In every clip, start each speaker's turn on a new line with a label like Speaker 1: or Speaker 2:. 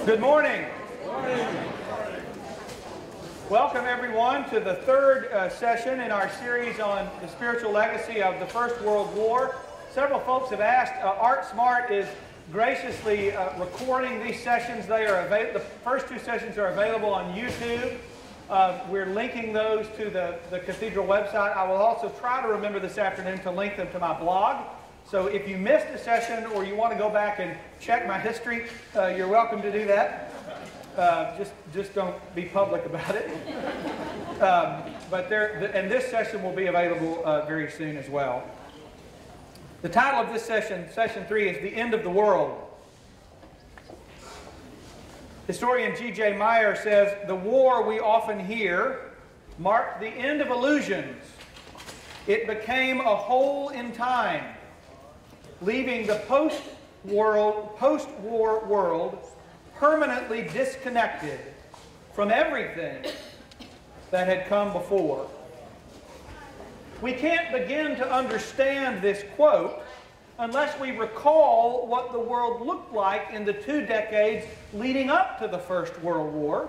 Speaker 1: Good morning. Welcome everyone to the third session in our series on the spiritual legacy of the First World War. Several folks have asked. Art Smart is graciously recording these sessions. They are the first two sessions are available on YouTube. We're linking those to the Cathedral website. I will also try to remember this afternoon to link them to my blog. So if you missed a session or you want to go back and check my history, you're welcome to do that. Just don't be public about it. And this session will be available very soon as well. The title of this session, Session 3, is The End of the World. Historian G.J. Meyer says, "The war we often hear marked the end of illusions. It became a hole in time, leaving the post-war world permanently disconnected from everything that had come before." We can't begin to understand this quote unless we recall what the world looked like in the 2 decades leading up to the First World War.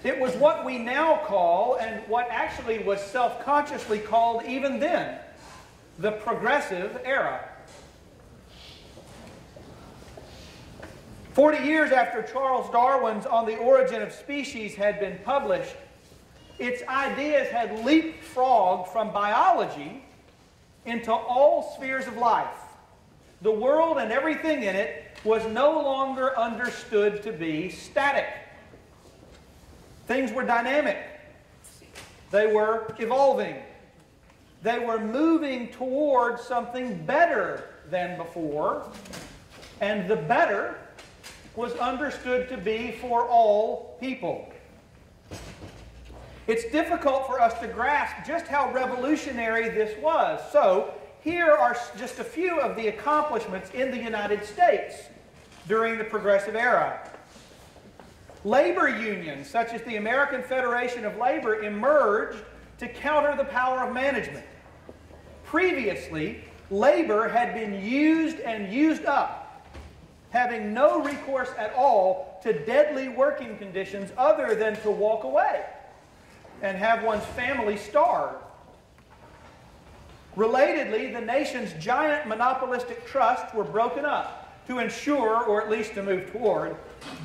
Speaker 1: It was what we now call, and what actually was self-consciously called even then, the Progressive Era. 40 years after Charles Darwin's On the Origin of Species had been published, its ideas had leapfrogged from biology into all spheres of life. The world and everything in it was no longer understood to be static. Things were dynamic. They were evolving. They were moving towards something better than before, and the better was understood to be for all people. It's difficult for us to grasp just how revolutionary this was. So, here are just a few of the accomplishments in the United States during the Progressive Era. Labor unions, such as the American Federation of Labor, emerged to counter the power of management. Previously, labor had been used and used up, having no recourse at all to deadly working conditions other than to walk away and have one's family starve. Relatedly, the nation's giant monopolistic trusts were broken up to ensure, or at least to move toward,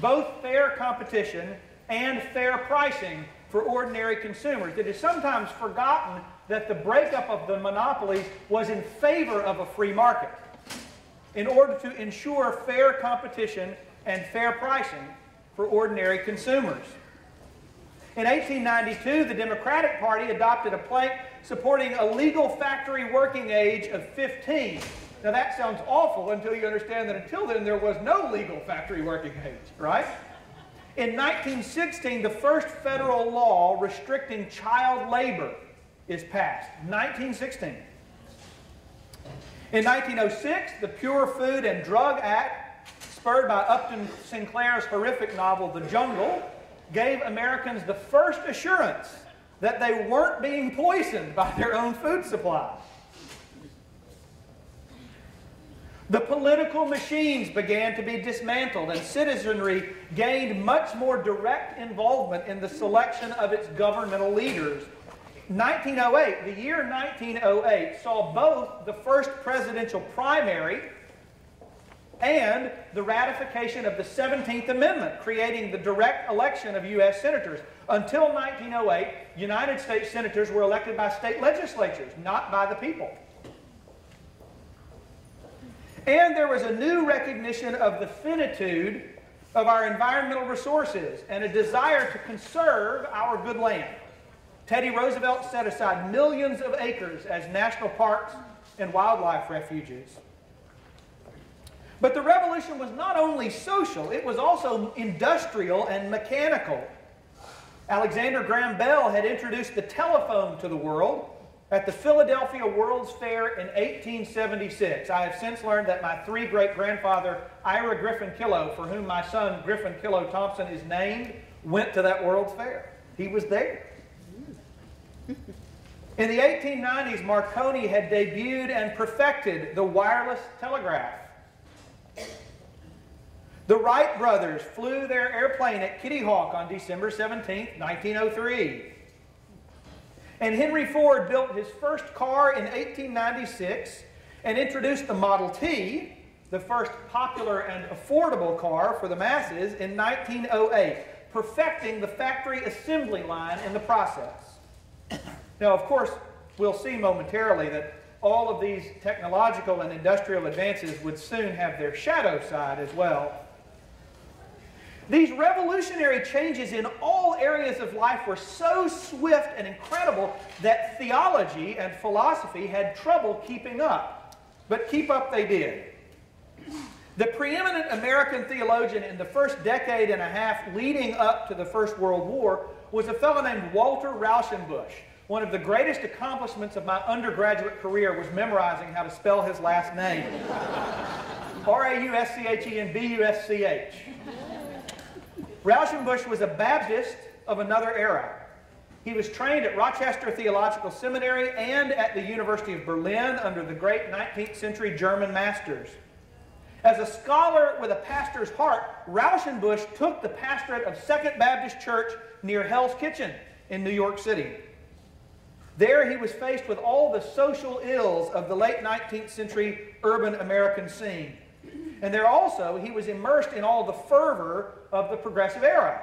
Speaker 1: both fair competition and fair pricing for ordinary consumers. It is sometimes forgotten that the breakup of the monopolies was in favor of a free market in order to ensure fair competition and fair pricing for ordinary consumers. In 1892, the Democratic Party adopted a plank supporting a legal factory working age of 15. Now that sounds awful until you understand that until then there was no legal factory working age, right? In 1916, the first federal law restricting child labor is passed. 1916. In 1906, the Pure Food and Drug Act, spurred by Upton Sinclair's horrific novel, The Jungle, gave Americans the first assurance that they weren't being poisoned by their own food supply. The political machines began to be dismantled, and citizenry gained much more direct involvement in the selection of its governmental leaders. 1908, the year 1908, saw both the first presidential primary and the ratification of the 17th Amendment, creating the direct election of U.S. senators. Until 1908, United States senators were elected by state legislatures, not by the people. And there was a new recognition of the finitude of our environmental resources and a desire to conserve our good land. Teddy Roosevelt set aside millions of acres as national parks and wildlife refuges. But the revolution was not only social, it was also industrial and mechanical. Alexander Graham Bell had introduced the telephone to the world at the Philadelphia World's Fair in 1876. I have since learned that my great-grandfather, Ira Griffin Killow, for whom my son Griffin Killow Thompson is named, went to that World's Fair. He was there. In the 1890s, Marconi had debuted and perfected the wireless telegraph. The Wright brothers flew their airplane at Kitty Hawk on December 17, 1903. And Henry Ford built his first car in 1896 and introduced the Model T, the first popular and affordable car for the masses, in 1908, perfecting the factory assembly line in the process. Now, of course, we'll see momentarily that all of these technological and industrial advances would soon have their shadow side as well. These revolutionary changes in all areas of life were so swift and incredible that theology and philosophy had trouble keeping up. But keep up they did. The preeminent American theologian in the first decade and a half leading up to the First World War was a fellow named Walter Rauschenbusch. One of the greatest accomplishments of my undergraduate career was memorizing how to spell his last name. R-A-U-S-C-H-E-N-B-U-S-C-H. Rauschenbusch was a Baptist of another era. He was trained at Rochester Theological Seminary and at the University of Berlin under the great 19th century German masters. As a scholar with a pastor's heart, Rauschenbusch took the pastorate of Second Baptist Church near Hell's Kitchen in New York City. There he was faced with all the social ills of the late 19th century urban American scene. And there also he was immersed in all the fervor of the progressive era.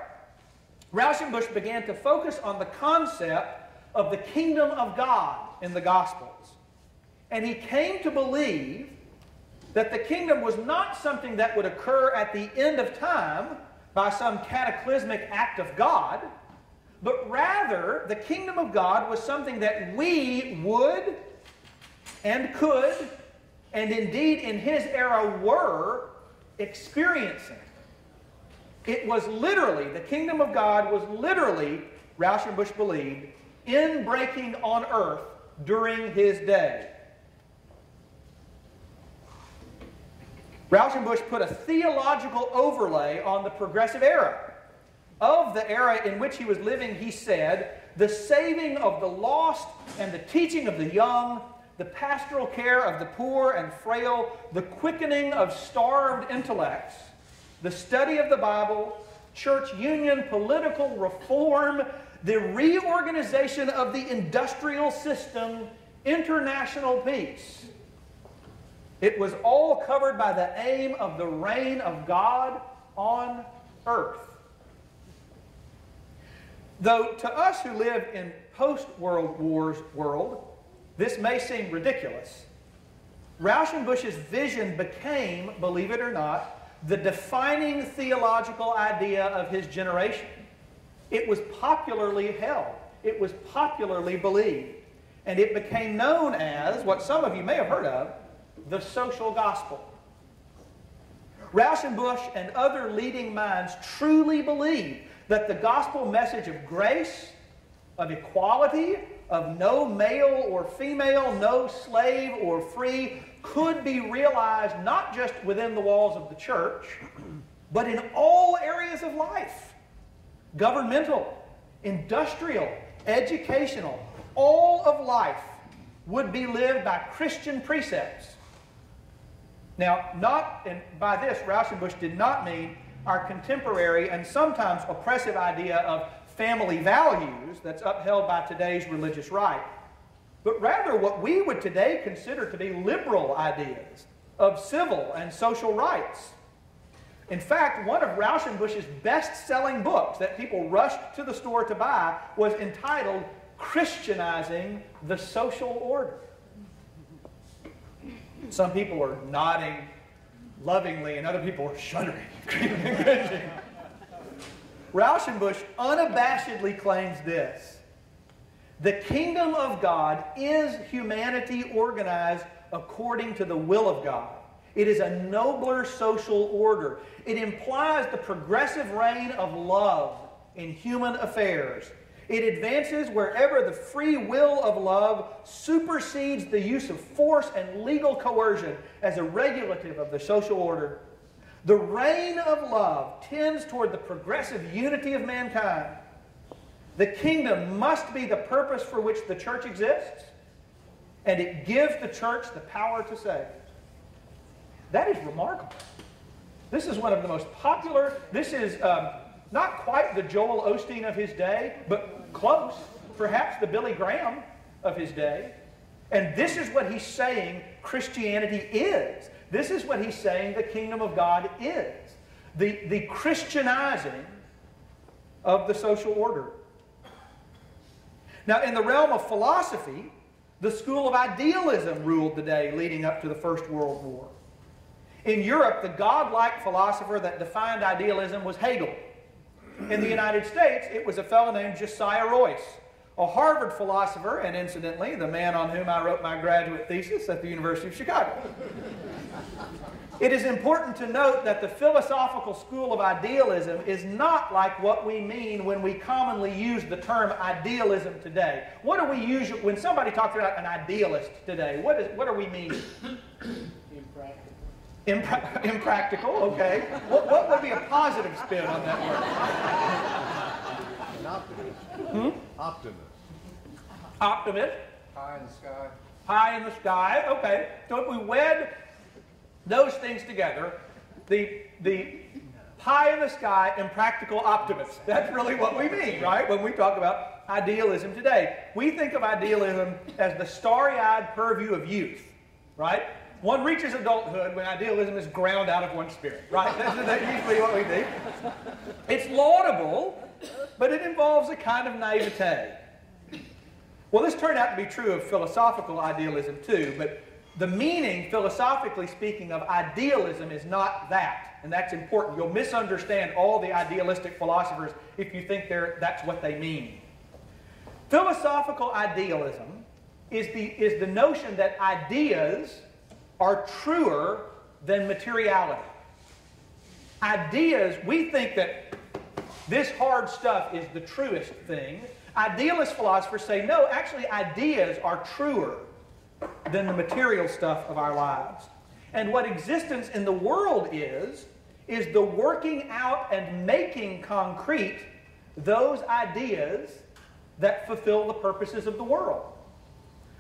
Speaker 1: Rauschenbusch began to focus on the concept of the kingdom of God in the Gospels. And he came to believe that the kingdom was not something that would occur at the end of time by some cataclysmic act of God, but rather the kingdom of God was something that we would and could, and indeed in his era were, experiencing. It was literally, the kingdom of God was literally, Rauschenbusch believed, inbreaking on earth during his day. Rauschenbusch put a theological overlay on the progressive era. Of the era in which he was living, he said, the saving of the lost and the teaching of the young, the pastoral care of the poor and frail, the quickening of starved intellects, the study of the Bible, church union, political reform, the reorganization of the industrial system, international peace. It was all covered by the aim of the reign of God on earth. Though to us who live in post-World War's world, this may seem ridiculous, Rauschenbusch's vision became, believe it or not, the defining theological idea of his generation. It was popularly held. It was popularly believed. And it became known as, what some of you may have heard of, the social gospel. Rauschenbusch and other leading minds truly believed that the gospel message of grace, of equality, of no male or female, no slave or free, could be realized not just within the walls of the church, but in all areas of life. Governmental, industrial, educational, all of life would be lived by Christian precepts. Now, by this, Rauschenbusch did not mean our contemporary and sometimes oppressive idea of family values that's upheld by today's religious right, but rather what we would today consider to be liberal ideas of civil and social rights. In fact, one of Rauschenbusch's best-selling books that people rushed to the store to buy was entitled Christianizing the Social Order. Some people are nodding lovingly and other people are shuddering, screaming and cringing. Rauschenbusch unabashedly claims this: the kingdom of God is humanity organized according to the will of God. It is a nobler social order. It implies the progressive reign of love in human affairs. It advances wherever the free will of love supersedes the use of force and legal coercion as a regulative of the social order. The reign of love tends toward the progressive unity of mankind. The kingdom must be the purpose for which the church exists, and it gives the church the power to save. That is remarkable. This is one of the most popular. This is not quite the Joel Osteen of his day, but close. Perhaps the Billy Graham of his day. And this is what he's saying Christianity is. This is what he's saying the kingdom of God is. The Christianizing of the social order. Now, in the realm of philosophy, the school of idealism ruled the day leading up to the First World War. In Europe, the godlike philosopher that defined idealism was Hegel. In the United States, it was a fellow named Josiah Royce, a Harvard philosopher, and incidentally, the man on whom I wrote my graduate thesis at the University of Chicago. It is important to note that the philosophical school of idealism is not like what we mean when we commonly use the term idealism today. What do we use when somebody talks about an idealist today? What do we mean? Impractical, okay. What would be a positive spin on that word?
Speaker 2: An optimist. Optimist.
Speaker 1: Optimist.
Speaker 2: High in the sky.
Speaker 1: High in the sky, okay. So if we wed those things together, the pie in the sky, impractical optimist. That's really what we mean, right? When we talk about idealism today. We think of idealism as the starry-eyed purview of youth, right? One reaches adulthood when idealism is ground out of one's spirit, right? That's usually what we think. It's laudable, but it involves a kind of naivete. Well, this turned out to be true of philosophical idealism too, but the meaning, philosophically speaking, of idealism is not that. And that's important. You'll misunderstand all the idealistic philosophers if you think that's what they mean. Philosophical idealism is the notion that ideas are truer than materiality. Ideas, we think that this hard stuff is the truest thing. Idealist philosophers say, no, actually ideas are truer than the material stuff of our lives. And what existence in the world is the working out and making concrete those ideas that fulfill the purposes of the world.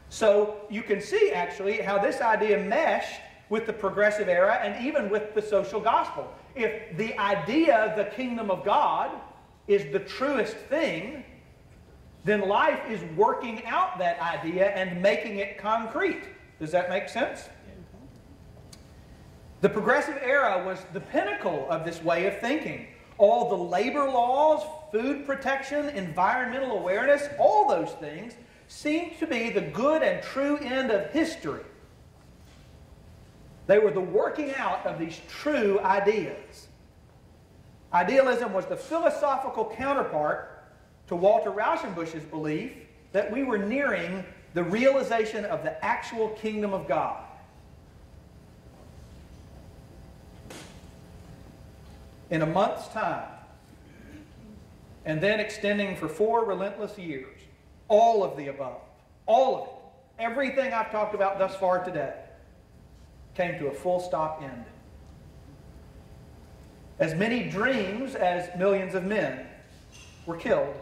Speaker 1: So you can see actually how this idea meshed with the progressive era and even with the social gospel. If the idea, the kingdom of God, is the truest thing, then life is working out that idea and making it concrete. Does that make sense? The progressive era was the pinnacle of this way of thinking. All the labor laws, food protection, environmental awareness, all those things seemed to be the good and true end of history. They were the working out of these true ideas. Idealism was the philosophical counterpart to Walter Rauschenbusch's belief that we were nearing the realization of the actual kingdom of God. In a month's time, and then extending for 4 relentless years, all of the above, all of it, everything I've talked about thus far today, came to a full stop end. As many dreams as millions of men were killed.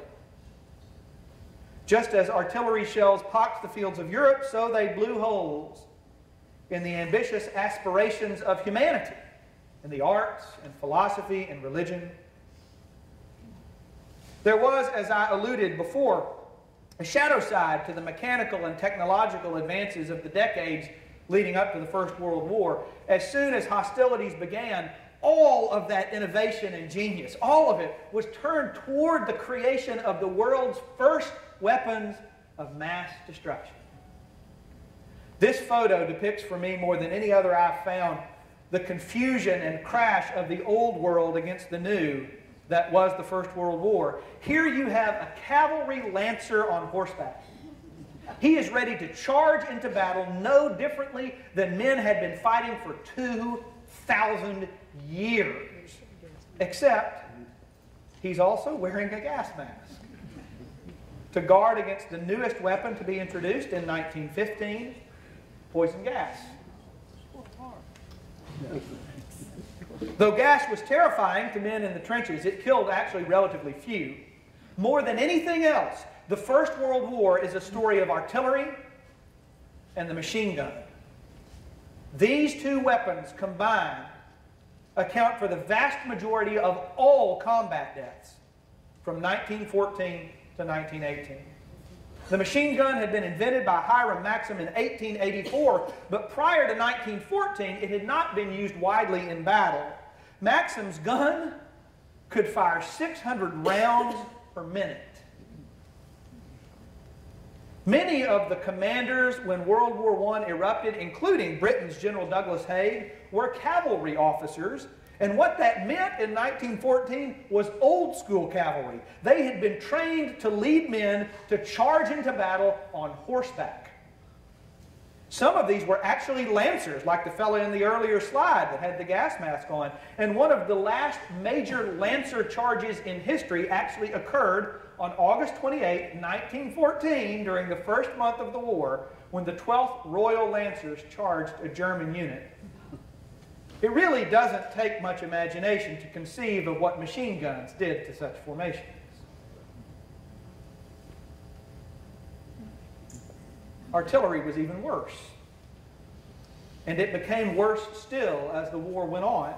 Speaker 1: Just as artillery shells pocked the fields of Europe, so they blew holes in the ambitious aspirations of humanity, in the arts and philosophy and religion. There was, as I alluded before, a shadow side to the mechanical and technological advances of the decades leading up to the First World War. As soon as hostilities began, all of that innovation and genius, all of it was turned toward the creation of the world's first weapons of mass destruction. This photo depicts for me more than any other I've found the confusion and crash of the old world against the new that was the First World War. Here you have a cavalry lancer on horseback. He is ready to charge into battle no differently than men had been fighting for 2,000 years. Except he's also wearing a gas mask to guard against the newest weapon to be introduced in 1915, poison gas. Though gas was terrifying to men in the trenches, it killed actually relatively few. More than anything else, the First World War is a story of artillery and the machine gun. These two weapons combined account for the vast majority of all combat deaths from 1914 to 1918. The machine gun had been invented by Hiram Maxim in 1884, but prior to 1914, it had not been used widely in battle. Maxim's gun could fire 600 rounds per minute. Many of the commanders when World War I erupted, including Britain's General Douglas Haig, were cavalry officers. And what that meant in 1914 was old school cavalry. They had been trained to lead men to charge into battle on horseback. Some of these were actually lancers, like the fellow in the earlier slide that had the gas mask on. And one of the last major lancer charges in history actually occurred on August 28, 1914, during the first month of the war, when the 12th Royal Lancers charged a German unit. It really doesn't take much imagination to conceive of what machine guns did to such formations. Artillery was even worse. And it became worse still as the war went on.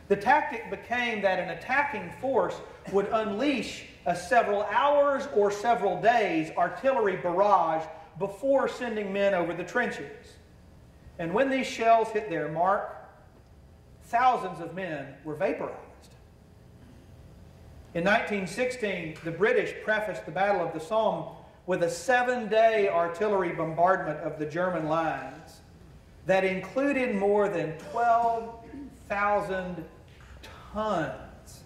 Speaker 1: The tactic became that an attacking force would unleash a several hours or several days artillery barrage before sending men over the trenches. And when these shells hit their mark, thousands of men were vaporized. In 1916, the British prefaced the Battle of the Somme with a 7-day artillery bombardment of the German lines that included more than 12,000 tons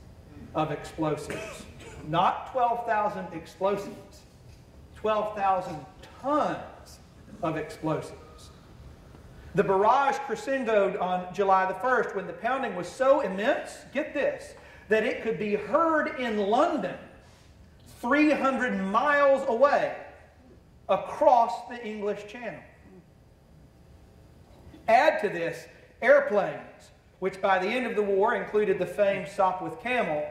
Speaker 1: of explosives. Not 12,000 explosives, 12,000 tons of explosives. The barrage crescendoed on July the 1st when the pounding was so immense, get this, that it could be heard in London 300 miles away across the English Channel. Add to this airplanes, which by the end of the war included the famed Sopwith Camel,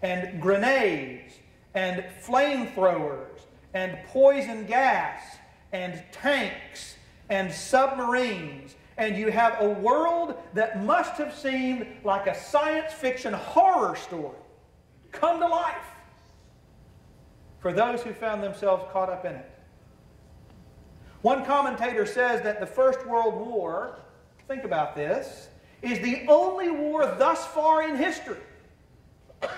Speaker 1: and grenades, and flamethrowers, and poison gas, and tanks, and submarines, and you have a world that must have seemed like a science fiction horror story come to life for those who found themselves caught up in it. One commentator says that the First World War, think about this, is the only war thus far in history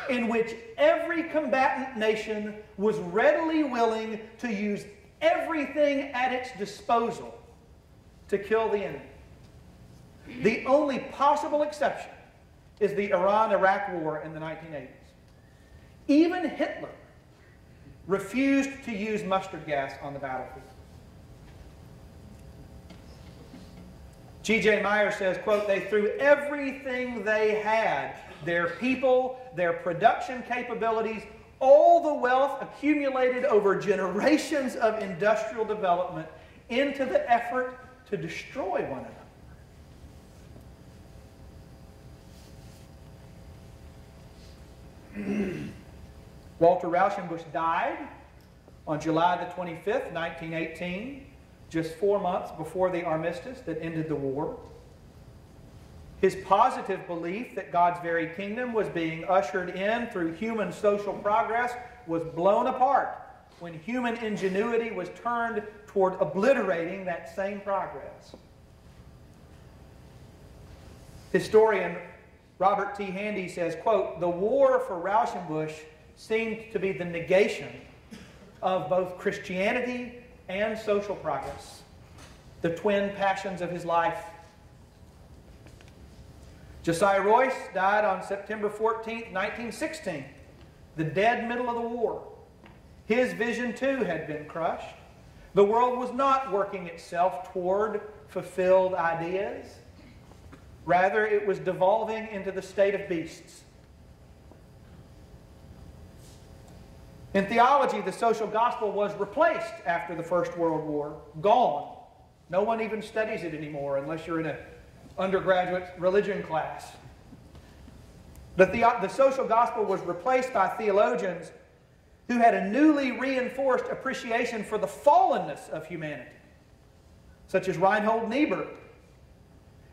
Speaker 1: in which every combatant nation was readily willing to use everything at its disposal to kill the enemy. The only possible exception is the Iran-Iraq War in the 1980s. Even Hitler refused to use mustard gas on the battlefield. G.J. Meyer says, quote, "They threw everything they had, their people, their production capabilities, all the wealth accumulated over generations of industrial development into the effort to destroy one another." Walter Rauschenbusch died on July the 25th, 1918, just 4 months before the armistice that ended the war. His positive belief that God's very kingdom was being ushered in through human social progress was blown apart when human ingenuity was turned toward obliterating that same progress. Historian Robert T. Handy says, quote, "The war for Rauschenbusch seemed to be the negation of both Christianity and social progress, the twin passions of his life." Josiah Royce died on September 14, 1916, the dead middle of the war. His vision, too, had been crushed. The world was not working itself toward fulfilled ideas. Rather, it was devolving into the state of beasts. In theology, the social gospel was replaced after the First World War. Gone. No one even studies it anymore unless you're in an undergraduate religion class. The social gospel was replaced by theologians who had a newly reinforced appreciation for the fallenness of humanity, such as Reinhold Niebuhr.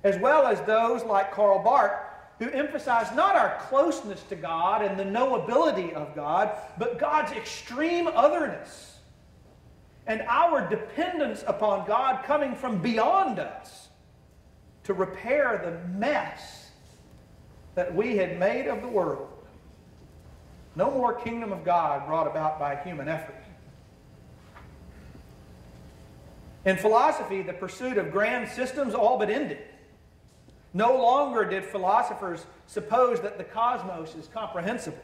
Speaker 1: as well as those like Karl Barth, who emphasize not our closeness to God and the knowability of God, but God's extreme otherness and our dependence upon God coming from beyond us to repair the mess that we had made of the world. No more kingdom of God brought about by human effort. In philosophy, the pursuit of grand systems all but ended. No longer did philosophers suppose that the cosmos is comprehensible.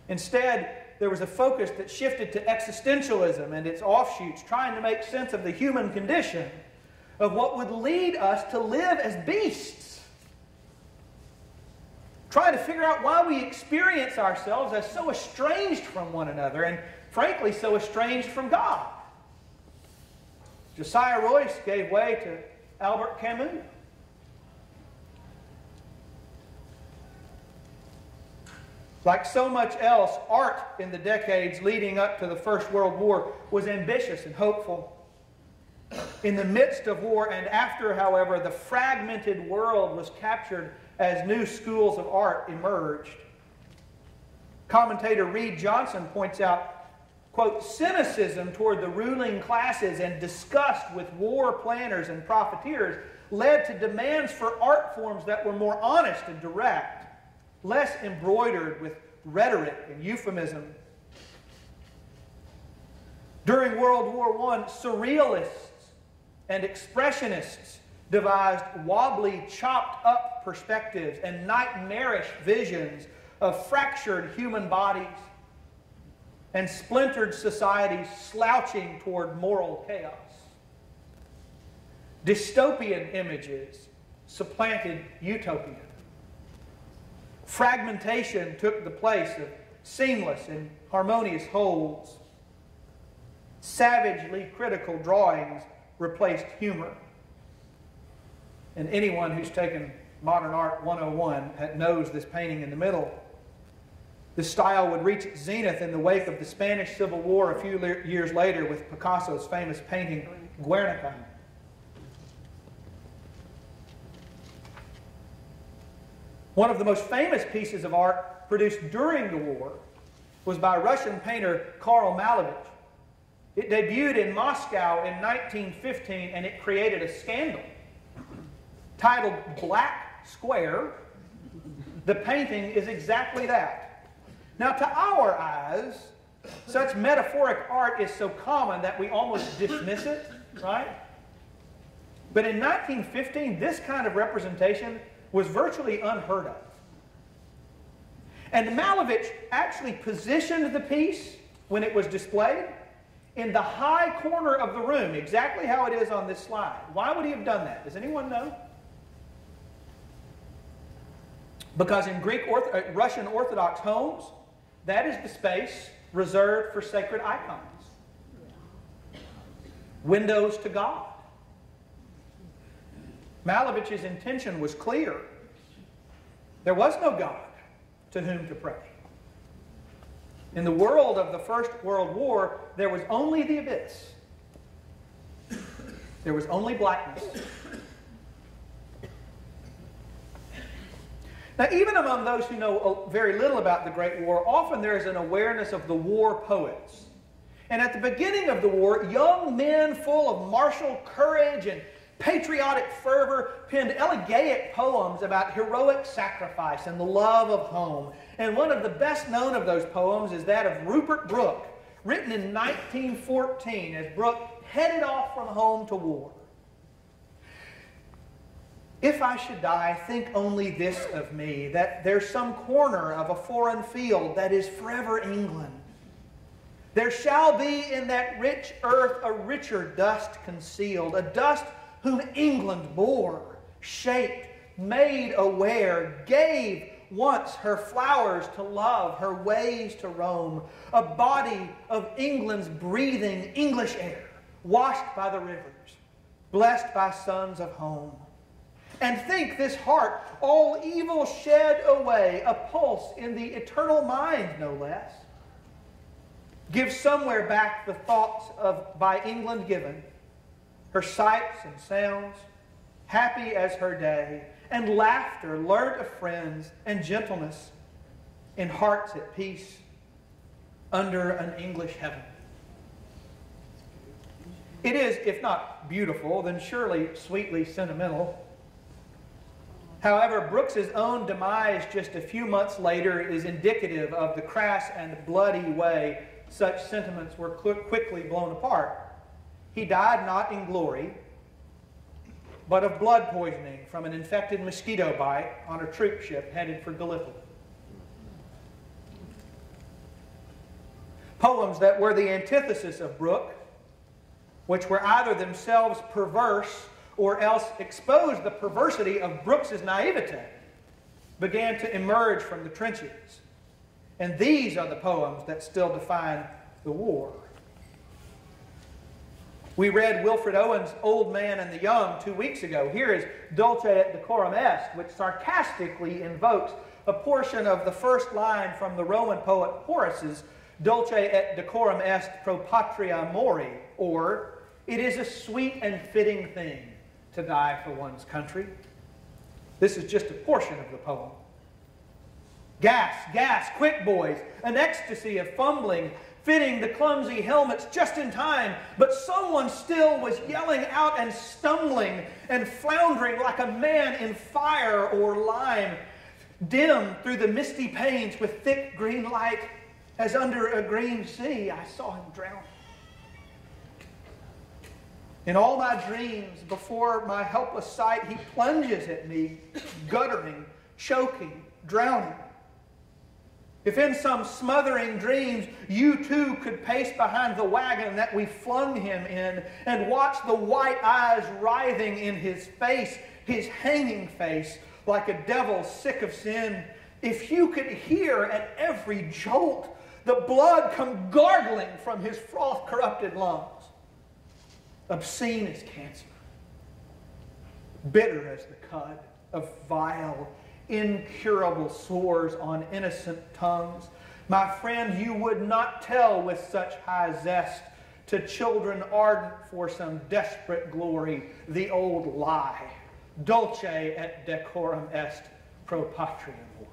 Speaker 1: Instead, there was a focus that shifted to existentialism and its offshoots, trying to make sense of the human condition, of what would lead us to live as beasts. Trying to figure out why we experience ourselves as so estranged from one another and, frankly, so estranged from God. Josiah Royce gave way to Albert Camus. Like so much else, art in the decades leading up to the First World War was ambitious and hopeful. In the midst of war and after, however, the fragmented world was captured as new schools of art emerged. Commentator Reed Johnson points out, quote, cynicism toward the ruling classes and disgust with war planners and profiteers led to demands for art forms that were more honest and direct, less embroidered with rhetoric and euphemism. During World War I, surrealists and expressionists devised wobbly, chopped-up perspectives and nightmarish visions of fractured human bodies and splintered societies slouching toward moral chaos. Dystopian images supplanted utopia. Fragmentation took the place of seamless and harmonious wholes. Savagely critical drawings replaced humor. And anyone who's taken Modern Art 101 knows this painting in the middle. This style would reach its zenith in the wake of the Spanish Civil War a few years later with Picasso's famous painting, Guernica. One of the most famous pieces of art produced during the war was by Russian painter Karl Malevich. It debuted in Moscow in 1915 and it created a scandal. Titled Black Square, the painting is exactly that. Now, to our eyes, such metaphoric art is so common that we almost dismiss it, right? But in 1915, this kind of representation was virtually unheard of. And Malevich actually positioned the piece, when it was displayed, in the high corner of the room, exactly how it is on this slide. Why would he have done that? Does anyone know? Because in Russian Orthodox homes, that is the space reserved for sacred icons. Windows to God. Malevich's intention was clear. There was no God to whom to pray. In the world of the First World War, there was only the abyss. There was only blackness. Now, even among those who know very little about the Great War, often there is an awareness of the war poets. And at the beginning of the war, young men full of martial courage and patriotic fervor penned elegiac poems about heroic sacrifice and the love of home. And one of the best known of those poems is that of Rupert Brooke, written in 1914 as Brooke headed off from home to war. If I should die, think only this of me, that there's some corner of a foreign field that is forever England. There shall be in that rich earth a richer dust concealed, a dust whom England bore, shaped, made aware, gave once her flowers to love, her ways to roam, a body of England's breathing English air, washed by the rivers, blessed by sons of home. And think this heart, all evil shed away, a pulse in the eternal mind, no less. Give somewhere back the thoughts of by England given, her sights and sounds, happy as her day, and laughter learnt of friends, and gentleness in hearts at peace under an English heaven. It is, if not beautiful, then surely sweetly sentimental. However, Brooks's own demise just a few months later is indicative of the crass and bloody way such sentiments were quickly blown apart. He died not in glory, but of blood poisoning from an infected mosquito bite on a troop ship headed for Gallipoli. Poems that were the antithesis of Brooke, which were either themselves perverse or else exposed the perversity of Brooks's naivete, began to emerge from the trenches. And these are the poems that still define the war. We read Wilfred Owen's Old Man and the Young 2 weeks ago. Here is Dulce et decorum est, which sarcastically invokes a portion of the first line from the Roman poet Horace's Dulce et decorum est pro patria mori, or it is a sweet and fitting thing to die for one's country. This is just a portion of the poem. Gas, gas, quick boys, an ecstasy of fumbling, fitting the clumsy helmets just in time, but someone still was yelling out and stumbling and floundering like a man in fire or lime, dim through the misty panes with thick green light, as under a green sea I saw him drown. In all my dreams, before my helpless sight, he plunges at me, guttering, choking, drowning. If in some smothering dreams you too could pace behind the wagon that we flung him in and watch the white eyes writhing in his face, his hanging face, like a devil sick of sin, if you could hear at every jolt the blood come gargling from his froth-corrupted lungs, obscene as cancer, bitter as the cud of vile, incurable sores on innocent tongues, my friend, you would not tell with such high zest to children ardent for some desperate glory the old lie, dulce et decorum est pro patria mori.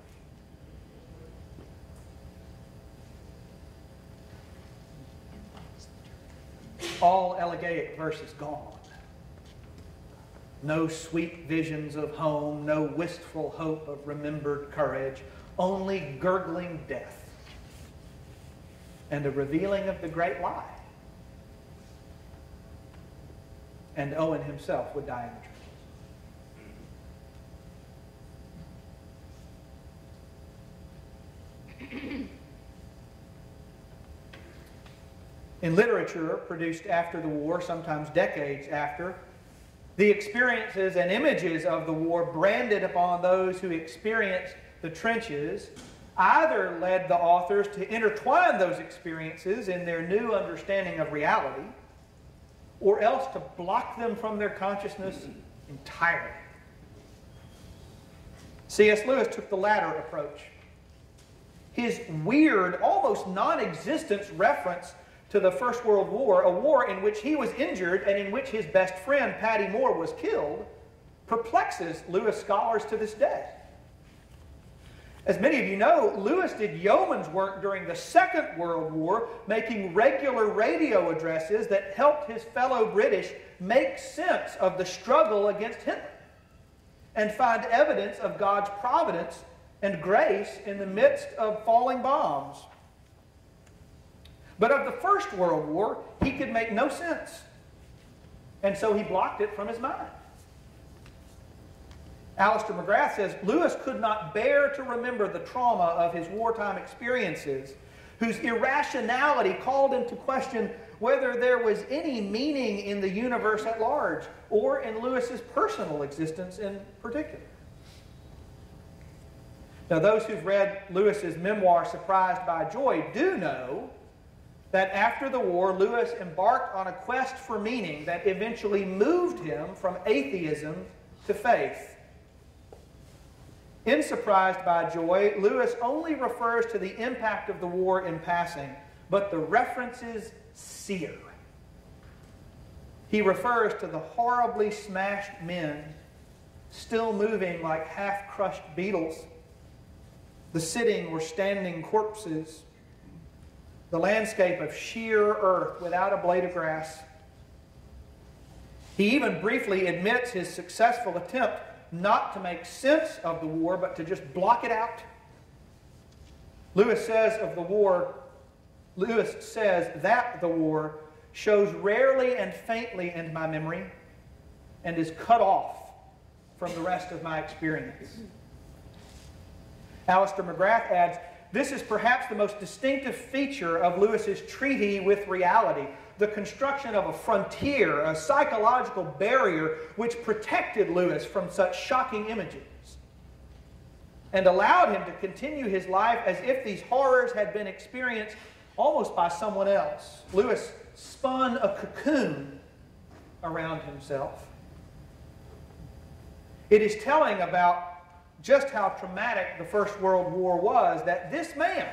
Speaker 1: All elegiac verses gone. No sweet visions of home, no wistful hope of remembered courage, only gurgling death and a revealing of the great lie. And Owen himself would die in the trenches. In literature produced after the war, sometimes decades after, the experiences and images of the war branded upon those who experienced the trenches either led the authors to intertwine those experiences in their new understanding of reality, or else to block them from their consciousness entirely. C.S. Lewis took the latter approach. His weird, almost non-existent reference to the First World War, a war in which he was injured and in which his best friend, Paddy Moore, was killed, perplexes Lewis scholars to this day. As many of you know, Lewis did yeoman's work during the Second World War, making regular radio addresses that helped his fellow British make sense of the struggle against Hitler and find evidence of God's providence and grace in the midst of falling bombs. But of the First World War, he could make no sense. And so he blocked it from his mind. Alistair McGrath says, Lewis could not bear to remember the trauma of his wartime experiences, whose irrationality called into question whether there was any meaning in the universe at large, or in Lewis's personal existence in particular. Now, those who've read Lewis's memoir, Surprised by Joy, do know that after the war, Lewis embarked on a quest for meaning that eventually moved him from atheism to faith. In Surprised by Joy, Lewis only refers to the impact of the war in passing, but the references sear. He refers to the horribly smashed men still moving like half-crushed beetles, the sitting or standing corpses, the landscape of sheer earth without a blade of grass. He even briefly admits his successful attempt not to make sense of the war, but to just block it out. Lewis says that the war shows rarely and faintly in my memory and is cut off from the rest of my experience. Alistair McGrath adds, this is perhaps the most distinctive feature of Lewis's treaty with reality, the construction of a frontier, a psychological barrier which protected Lewis from such shocking images and allowed him to continue his life as if these horrors had been experienced almost by someone else. Lewis spun a cocoon around himself. It is telling about just how traumatic the First World War was that this man,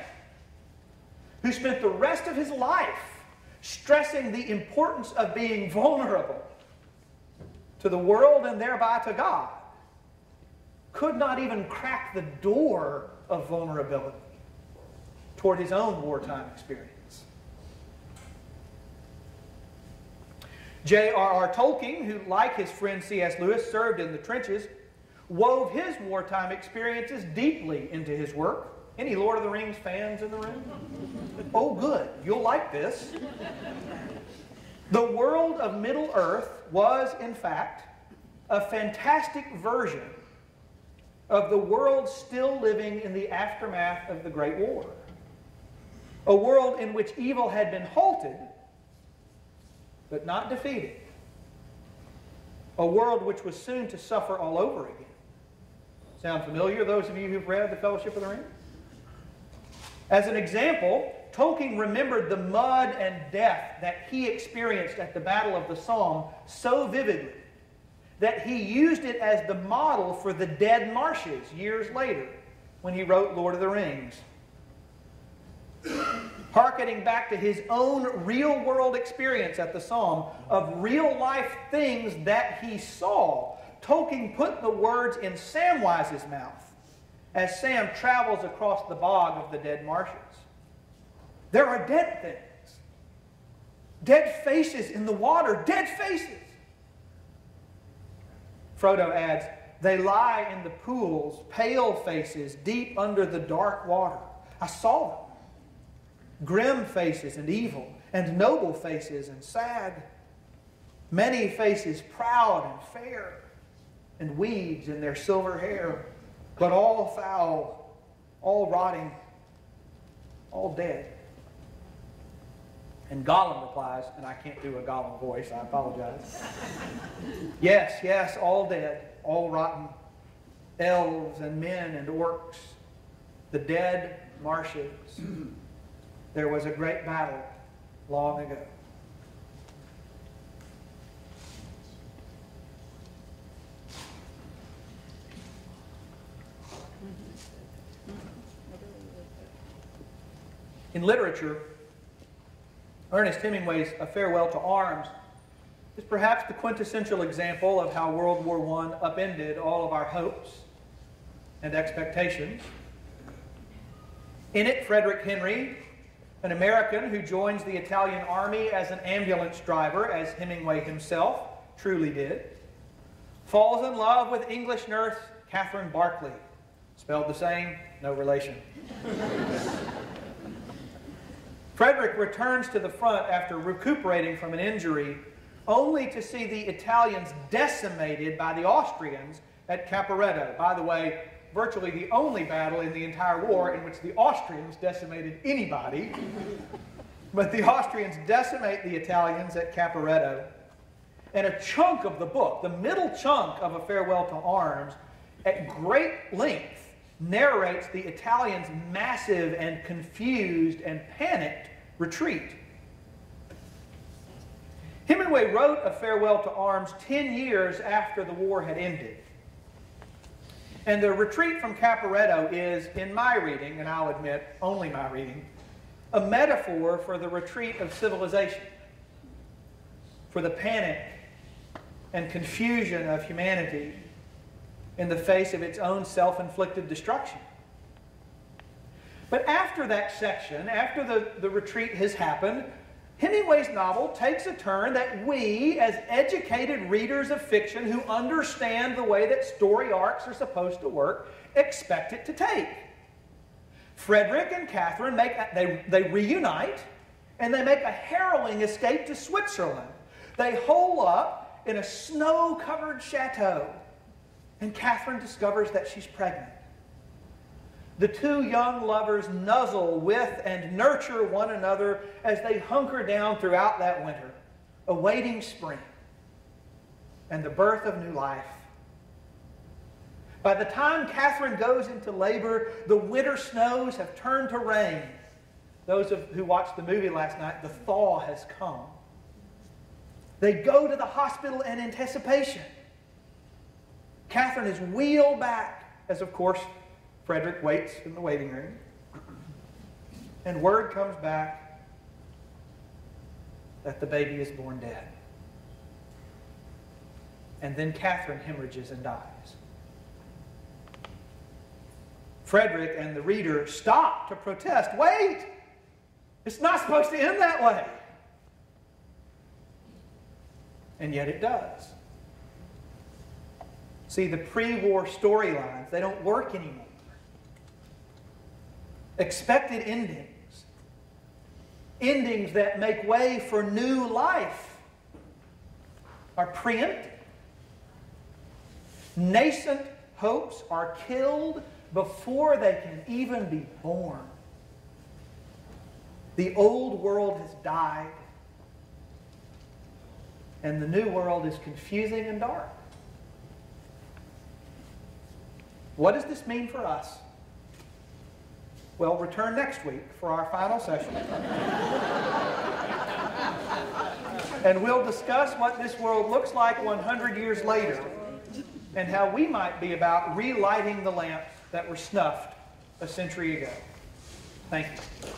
Speaker 1: who spent the rest of his life stressing the importance of being vulnerable to the world and thereby to God, could not even crack the door of vulnerability toward his own wartime experience. J.R.R. Tolkien, who, like his friend C.S. Lewis, served in the trenches, wove his wartime experiences deeply into his work. Any Lord of the Rings fans in the room? Oh, good. You'll like this. The world of Middle-earth was, in fact, a fantastic version of the world still living in the aftermath of the Great War. A world in which evil had been halted, but not defeated. A world which was soon to suffer all over again. Sound familiar, those of you who've read The Fellowship of the Ring? As an example, Tolkien remembered the mud and death that he experienced at the Battle of the Somme so vividly that he used it as the model for the Dead Marshes years later when he wrote Lord of the Rings. Harkening back to his own real-world experience at the Somme of real-life things that he saw, Tolkien put the words in Samwise's mouth as Sam travels across the bog of the Dead Marshes. There are dead things. Dead faces in the water. Dead faces. Frodo adds, they lie in the pools, pale faces, deep under the dark water. I saw them. Grim faces and evil, and noble faces and sad. Many faces proud and fair, and weeds in their silver hair, but all foul, all rotting, all dead. And Gollum replies, and I can't do a Gollum voice, I apologize. Yes, yes, all dead, all rotten, elves and men and orcs, the dead marshes. There was a great battle long ago. In literature, Ernest Hemingway's A Farewell to Arms is perhaps the quintessential example of how World War I upended all of our hopes and expectations. In it, Frederick Henry, an American who joins the Italian army as an ambulance driver, as Hemingway himself truly did, falls in love with English nurse Catherine Barkley. Spelled the same, no relation. Frederick returns to the front after recuperating from an injury, only to see the Italians decimated by the Austrians at Caporetto. By the way, virtually the only battle in the entire war in which the Austrians decimated anybody. But the Austrians decimate the Italians at Caporetto. And a chunk of the book, the middle chunk of A Farewell to Arms, at great length narrates the Italians' massive and confused and panicked retreat. Hemingway wrote A Farewell to Arms 10 years after the war had ended. And the retreat from Caporetto is, in my reading, and I'll admit, only my reading, a metaphor for the retreat of civilization, for the panic and confusion of humanity in the face of its own self-inflicted destruction. But after that section, after the retreat has happened, Hemingway's novel takes a turn that we, as educated readers of fiction who understand the way that story arcs are supposed to work, expect it to take. Frederick and Catherine they reunite, and they make a harrowing escape to Switzerland. They hole up in a snow-covered chateau, and Catherine discovers that she's pregnant. The two young lovers nuzzle with and nurture one another as they hunker down throughout that winter, awaiting spring and the birth of new life. By the time Catherine goes into labor, the winter snows have turned to rain. Those who watched the movie last night, the thaw has come. They go to the hospital in anticipation. Catherine is wheeled back as, of course, Frederick waits in the waiting room. And word comes back that the baby is born dead. And then Catherine hemorrhages and dies. Frederick and the reader stop to protest. Wait! It's not supposed to end that way. And yet it does. See, the pre-war storylines, they don't work anymore. Expected endings. Endings that make way for new life are preempted. Nascent hopes are killed before they can even be born. The old world has died, and the new world is confusing and dark. What does this mean for us? Well, return next week for our final session. And we'll discuss what this world looks like 100 years later and how we might be about relighting the lamps that were snuffed a century ago. Thank you.